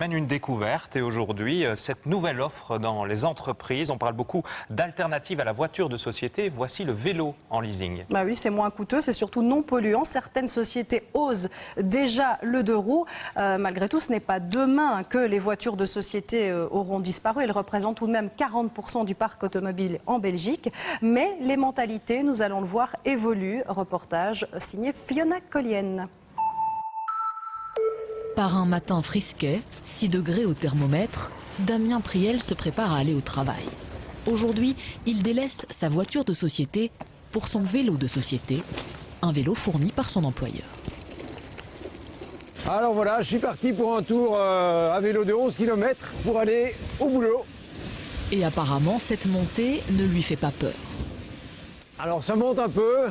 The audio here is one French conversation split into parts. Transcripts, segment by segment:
Une découverte et aujourd'hui, cette nouvelle offre dans les entreprises. On parle beaucoup d'alternatives à la voiture de société. Voici le vélo en leasing. Bah oui, c'est moins coûteux, c'est surtout non polluant. Certaines sociétés osent déjà le 2 roues. Malgré tout, ce n'est pas demain que les voitures de société auront disparu. Elles représentent tout de même 40% du parc automobile en Belgique. Mais les mentalités, nous allons le voir, évoluent. Reportage signé Fiona Collienne. Par un matin frisquet, 6 degrés au thermomètre, Damien Priel se prépare à aller au travail. Aujourd'hui, il délaisse sa voiture de société pour son vélo de société, un vélo fourni par son employeur. Alors voilà, je suis parti pour un tour à vélo de 11 km pour aller au boulot. Et apparemment, cette montée ne lui fait pas peur. Alors ça monte un peu,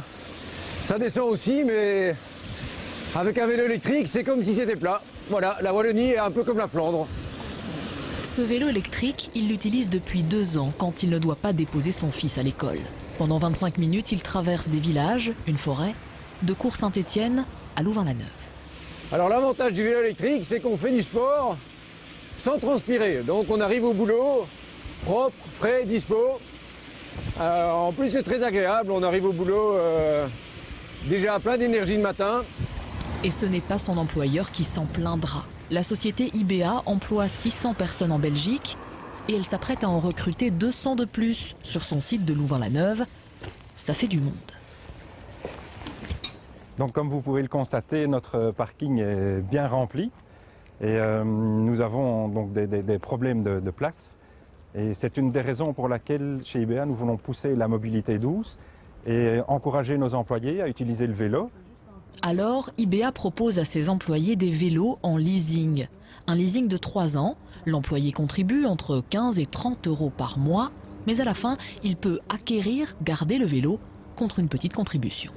ça descend aussi, mais avec un vélo électrique, c'est comme si c'était plat. Voilà, la Wallonie est un peu comme la Flandre. Ce vélo électrique, il l'utilise depuis 2 ans quand il ne doit pas déposer son fils à l'école. Pendant 25 minutes, il traverse des villages, une forêt, de Cours-Saint-Étienne à Louvain-la-Neuve. Alors l'avantage du vélo électrique, c'est qu'on fait du sport sans transpirer. Donc on arrive au boulot propre, frais, dispo. En plus c'est très agréable, on arrive au boulot déjà plein d'énergie le matin. Et ce n'est pas son employeur qui s'en plaindra. La société IBA emploie 600 personnes en Belgique et elle s'apprête à en recruter 200 de plus sur son site de Louvain-la-Neuve. Ça fait du monde. Donc comme vous pouvez le constater, notre parking est bien rempli et nous avons donc des problèmes de place. Et c'est une des raisons pour laquelle chez IBA nous voulons pousser la mobilité douce et encourager nos employés à utiliser le vélo. Alors, IBA propose à ses employés des vélos en leasing. Un leasing de 3 ans. L'employé contribue entre 15 et 30 euros par mois. Mais à la fin, il peut acquérir, garder le vélo contre une petite contribution.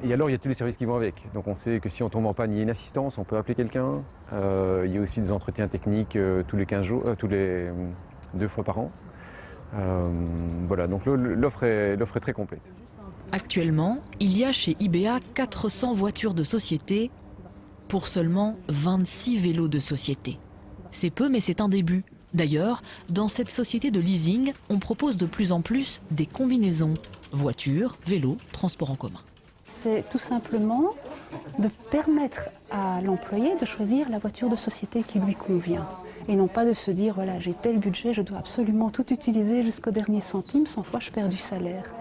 Et alors, il y a tous les services qui vont avec. Donc on sait que si on tombe en panne, il y a une assistance, on peut appeler quelqu'un. Il y a aussi des entretiens techniques tous les 15 jours, tous les 2 fois par an. Voilà, donc l'offre est très complète. Actuellement, il y a chez IBA 400 voitures de société pour seulement 26 vélos de société. C'est peu, mais c'est un début. D'ailleurs, dans cette société de leasing, on propose de plus en plus des combinaisons. Voitures, vélos, transport en commun. C'est tout simplement de permettre à l'employé de choisir la voiture de société qui lui convient. Et non pas de se dire, voilà, j'ai tel budget, je dois absolument tout utiliser jusqu'au dernier centime, sans quoi je perds du salaire.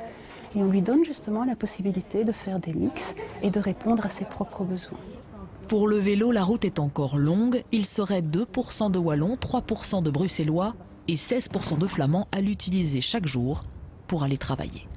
Et on lui donne justement la possibilité de faire des mix et de répondre à ses propres besoins. Pour le vélo, la route est encore longue. Il serait 2% de Wallons, 3% de Bruxellois et 16% de Flamands à l'utiliser chaque jour pour aller travailler.